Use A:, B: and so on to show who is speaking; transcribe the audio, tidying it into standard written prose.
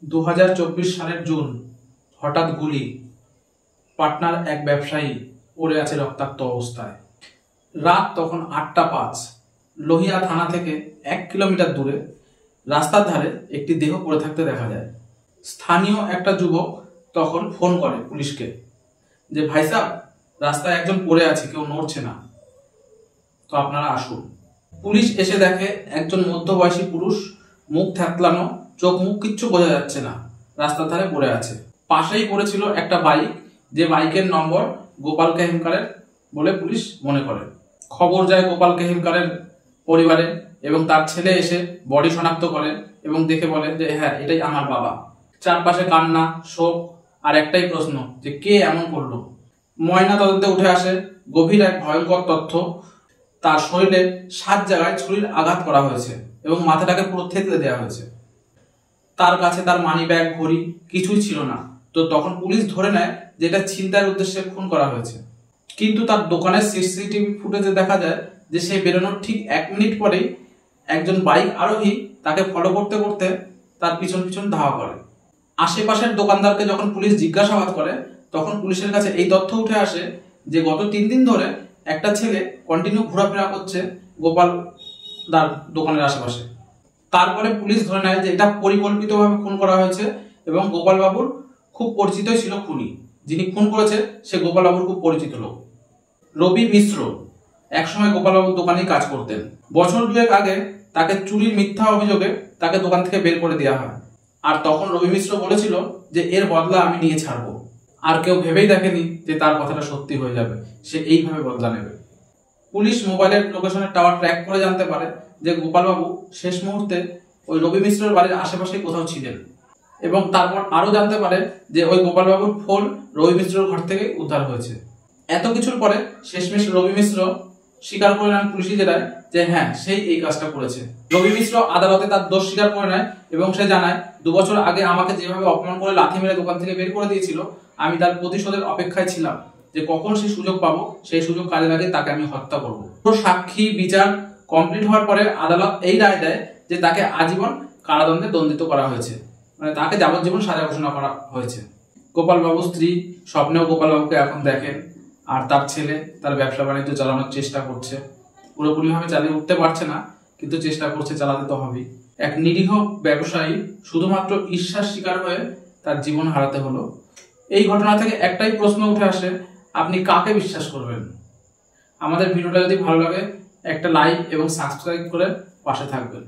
A: 2024 সালের জুন হঠাৎ গুলি, পাটনার এক ব্যবসায়ী পড়ে আছে রক্তাক্ত অবস্থায়। রাত তখন 8:05। লোহিয়া থানা থেকে 1 কিলোমিটার দূরে রাস্তার ধারে একটি দেহ পড়ে থাকতে দেখা যায়। স্থানীয় একটা যুবক তখন ফোন করে পুলিশকে যে ভাই সাহেব, রাস্তায় একজন পড়ে আছে, কেউ নড়ছে না, তো আপনারা আসুন। পুলিশ এসে দেখে একজন মধ্যবয়সী পুরুষ, মুখ থ্যাতলানো, চোখ মুখ কিচ্ছু বোঝা যাচ্ছে না, রাস্তার ধারে পড়ে আছে। পাশেই পড়েছিল একটা বাইক, যে বাইকের নম্বর গোপাল কেহেমকারের বলে পুলিশ মনে করে। খবর যায় গোপাল কেহেমকারের পরিবারে এবং তার ছেলে এসে বডি শনাক্ত করে এবং দেখে বলে যে হ্যাঁ, এটাই আমার বাবা। চারপাশে কান্না, শোক, আর একটাই প্রশ্ন যে কে এমন করলো। ময়না তদন্তে উঠে আসে গভীর এক ভয়ঙ্কর তথ্য। তার শরীরে 7 জায়গায় ছুরির আঘাত করা হয়েছে এবং মাথাটাকে পুরো থেতলে দেওয়া হয়েছে। তার কাছে তার মানি ব্যাগ, ঘড়ি কিছুই ছিল না। তো তখন পুলিশ ধরে নেয় যে এটা ছিনতাইয়ের উদ্দেশ্যে খুন করা হয়েছে। কিন্তু তার দোকানের সিসিটিভি ফুটেজে দেখা যায় যে সে বেরোনোর ঠিক 1 মিনিট পরেই একজন বাইক আরোহী তাকে ফলো করতে করতে তার পিছন পিছন ধাওয়া করে। আশেপাশের দোকানদারকে যখন পুলিশ জিজ্ঞাসাবাদ করে তখন পুলিশের কাছে এই তথ্য উঠে আসে যে গত 3 দিন ধরে একটা ছেলে কন্টিনিউ ঘোরাফেরা করছে গোপাল দার দোকানের আশেপাশে। তারপরে পুলিশ ধরে নেয় যে এটা পরিকল্পিতভাবে খুন করা হয়েছে এবং গোপাল বাবুর খুব পরিচিতই ছিল খুনি। যিনি খুন করেছে সে গোপাল বাবুর খুব পরিচিত লোক, রবি মিশ্র। একসময় গোপাল বাবুর দোকানেই কাজ করতেন। বছর 2 আগে তাকে চুরির মিথ্যা অভিযোগে তাকে দোকান থেকে বের করে দেওয়া হয়। আর তখন রবি মিশ্র বলেছিল যে এর বদলা আমি নিয়ে ছাড়বো। আর কেউ ভেবেই দেখেনি যে তার কথাটা সত্যি হয়ে যাবে, সে এইভাবে বদলা নেবে। পুলিশ মোবাইলের লোকেশনের টাওয়ার ট্র্যাক করে জানতে পারে যে গোপালবাবু শেষ মুহূর্তে ওই রবি মিশ্রের বাড়ির আশেপাশে কোথাও ছিলেন এবং তারপর আরো জানতে পারে যে ওই গোপালবাবুর ফোন রবি মিশ্রের ঘর থেকে উদ্ধার হয়েছে। এত কিছুর পরে শেষমেশ রবি মিশ্র স্বীকার করে নেন পুলিশি জেরায় যে হ্যাঁ, সেই এই কাজটা করেছে। রবি মিশ্র আদালতে তার দোষ স্বীকার করে নেয় এবং সে জানায় 2 বছর আগে আমাকে যেভাবে অপমান করে লাথি মেরে দোকান থেকে বের করে দিয়েছিল, আমি তার প্রতিশোধের অপেক্ষায় ছিলাম যে কখন সেই সুযোগ পাবো, সেই সুযোগ কাজে লাগিয়ে তাকে আমি হত্যা করবো। সাক্ষী বিচার কমপ্লিট হওয়ার পরে আদালত এই রায় দেয় যে তাকে আজীবন কারাদণ্ডে দণ্ডিত করা হয়েছে, মানে তাকে যাবজ্জীবন সাজা ঘোষণা করা হয়েছে। গোপাল বাবুর স্ত্রী স্বপ্নেও গোপাল বাবুকে এখন দেখেন, আর তার ছেলে তার ব্যবসা বাণিজ্য চালানোর চেষ্টা করছে। পুরোপুরিভাবে চালিয়ে উঠতে পারছে না, কিন্তু চেষ্টা করছে, চালাতে তো হবেই। এক নিরীহ ব্যবসায়ী শুধুমাত্র ঈর্ষার শিকার হয়ে তার জীবন হারাতে হলো। এই ঘটনা থেকে একটাই প্রশ্ন উঠে আসে, আপনি কাকে বিশ্বাস করবেন? আমাদের ভিডিওটা যদি ভালো লাগে একটা লাইক এবং সাবস্ক্রাইব করে পাশে থাকবেন।